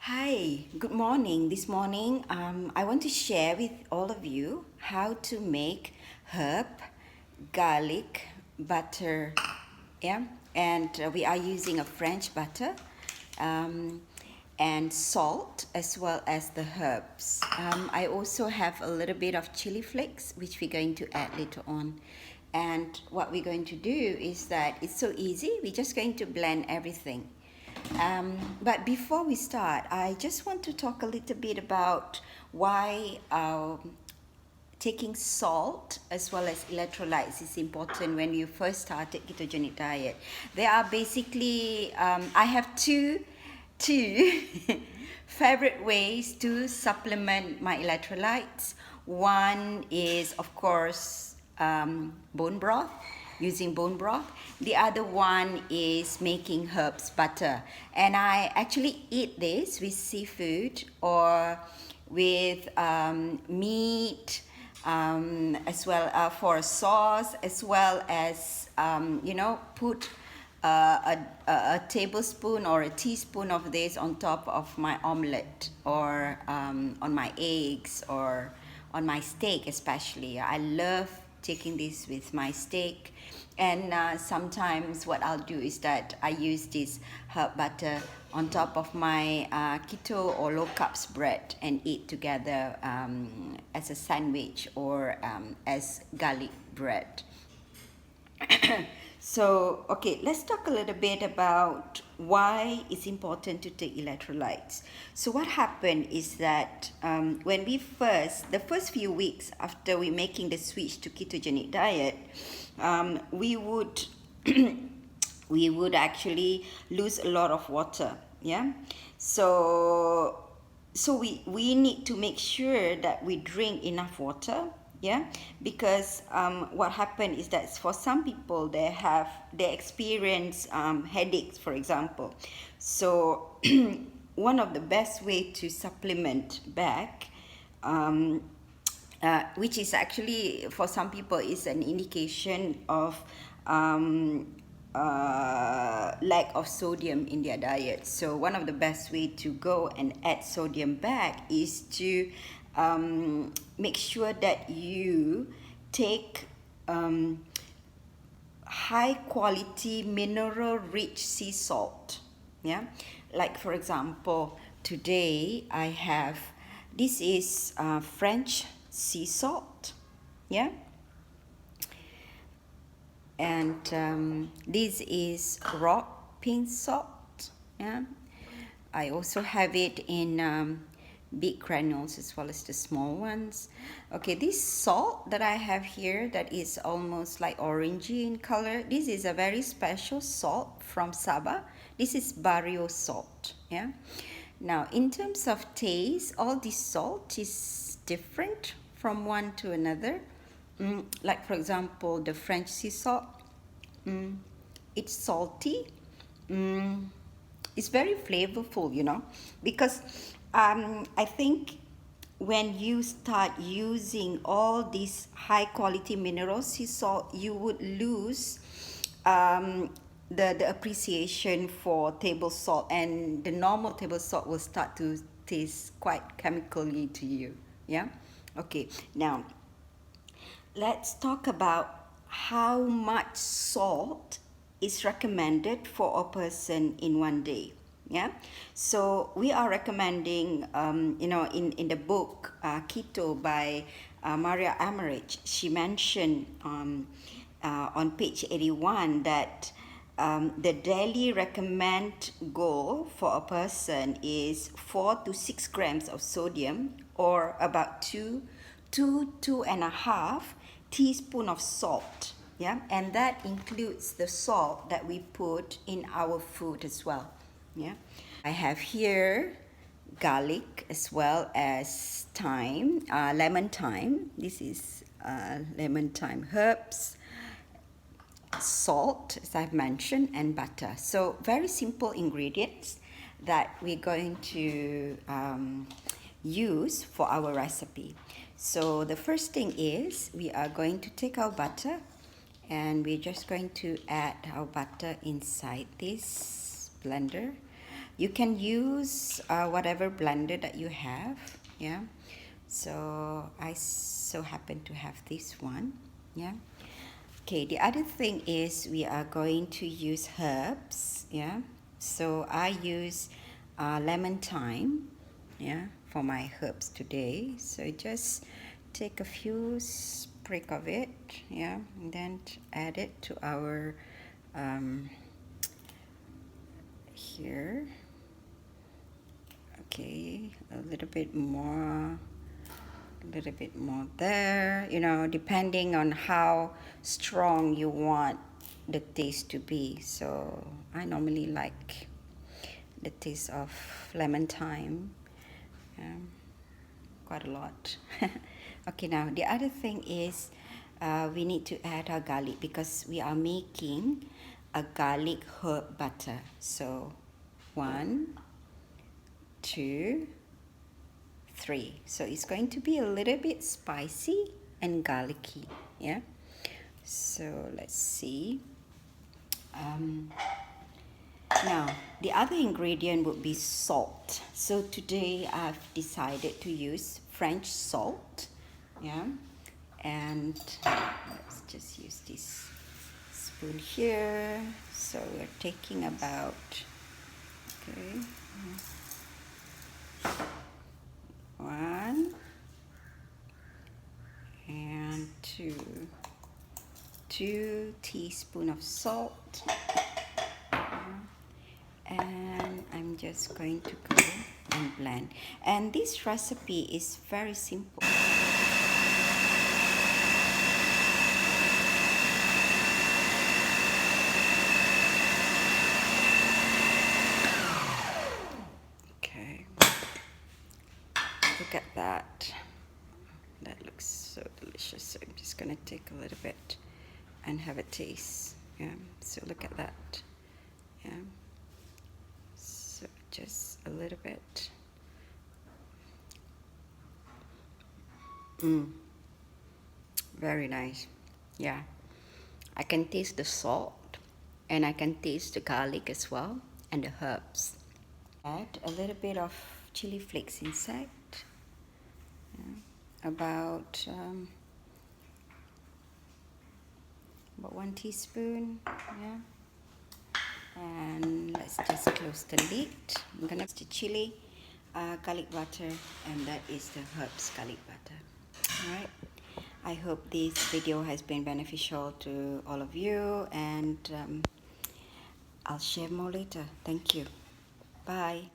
Hi, good morning. This morning, I want to share with all of you how to make herb garlic butter. Yeah, and we are using a French butter um, and salt as well as the herbs. I also have a little bit of chili flakes, which we're going to add later on. And what we're going to do is that it's so easy, we're just going to blend everything. But before we start, I just want to talk a little bit about why taking salt as well as electrolytes is important when you first started ketogenic diet. There are basically, I have two favorite ways to supplement my electrolytes. One is, of course, bone broth, using bone broth. The other one is making herbs butter. And I actually eat this with seafood or with meat, as well for a sauce, as well as, put a tablespoon or a teaspoon of this on top of my omelette or on my eggs or on my steak especially. I love taking this with my steak. And sometimes what I'll do is that I use this herb butter on top of my keto or low carbs bread and eat together as a sandwich or as garlic bread. So, okay, let's talk a little bit about why it's important to take electrolytes. So, what happened is that when the first few weeks after we making the switch to ketogenic diet, we would we would actually lose a lot of water. Yeah, so we need to make sure that we drink enough water. Yeah, because what happened is that for some people they experience headaches, for example. So one of the best way to supplement back, which is actually for some people is an indication of lack of sodium in their diet. So one of the best way to go and add sodium back is to make sure that you take high quality mineral rich sea salt. Yeah, like for example, today I have, this is French sea salt. Yeah, and this is rock pink salt. Yeah, I also have it in big granules as well as the small ones. Okay, this salt that I have here that is almost like orangey in color, this is a very special salt from Sabah. This is Barrio salt. Yeah, now in terms of taste, all this salt is different from one to another. Like for example, the French sea salt, it's salty. It's very flavorful, because I think when you start using all these high quality mineral sea salt, you would lose the appreciation for table salt, and the normal table salt will start to taste quite chemically to you. Yeah, okay, now let's talk about how much salt is recommended for a person in one day. Yeah, so we are recommending, in the book Keto by Maria Amarich, she mentioned on page 81 that the daily recommend goal for a person is 4 to 6 grams of sodium, or about two and a half teaspoon of salt. Yeah, and that includes the salt that we put in our food as well. Yeah, I have here garlic as well as thyme, lemon thyme. This is lemon thyme herbs, salt, as I've mentioned, and butter. So very simple ingredients that we're going to use for our recipe. So the first thing is we are going to take our butter and we're just going to add our butter inside this blender. You can use whatever blender that you have. Yeah. So I so happen to have this one. Yeah. Okay, the other thing is we are going to use herbs. Yeah. So I use lemon thyme, yeah, for my herbs today. So just take a few sprig of it, yeah, and then add it to our here. Okay, a little bit more there, you know, depending on how strong you want the taste to be. So I normally like the taste of lemon thyme, quite a lot. Okay, now the other thing is we need to add our garlic because we are making a garlic herb butter. So 1, 2, 3. So it's going to be a little bit spicy and garlicky. Yeah. So let's see. Now the other ingredient would be salt. So today I've decided to use French salt. Yeah. And let's just use this spoon here. So we're taking about, okay, 1 and 2 teaspoons of salt. And I'm just going to go and blend. And this recipe is very simple. Okay, look at that. That looks so delicious. So I'm just gonna take a little bit and have a taste. Yeah, so look at that. Yeah, so just a little bit. Very nice. Yeah, I can taste the salt and I can taste the garlic as well and the herbs. Add a little bit of chili flakes inside. Yeah, about 1 teaspoon. Yeah. And let's just close the lid. I'm gonna use the chili garlic butter, and that is the herbs garlic butter. All right. I hope this video has been beneficial to all of you, and I'll share more later. Thank you. Bye.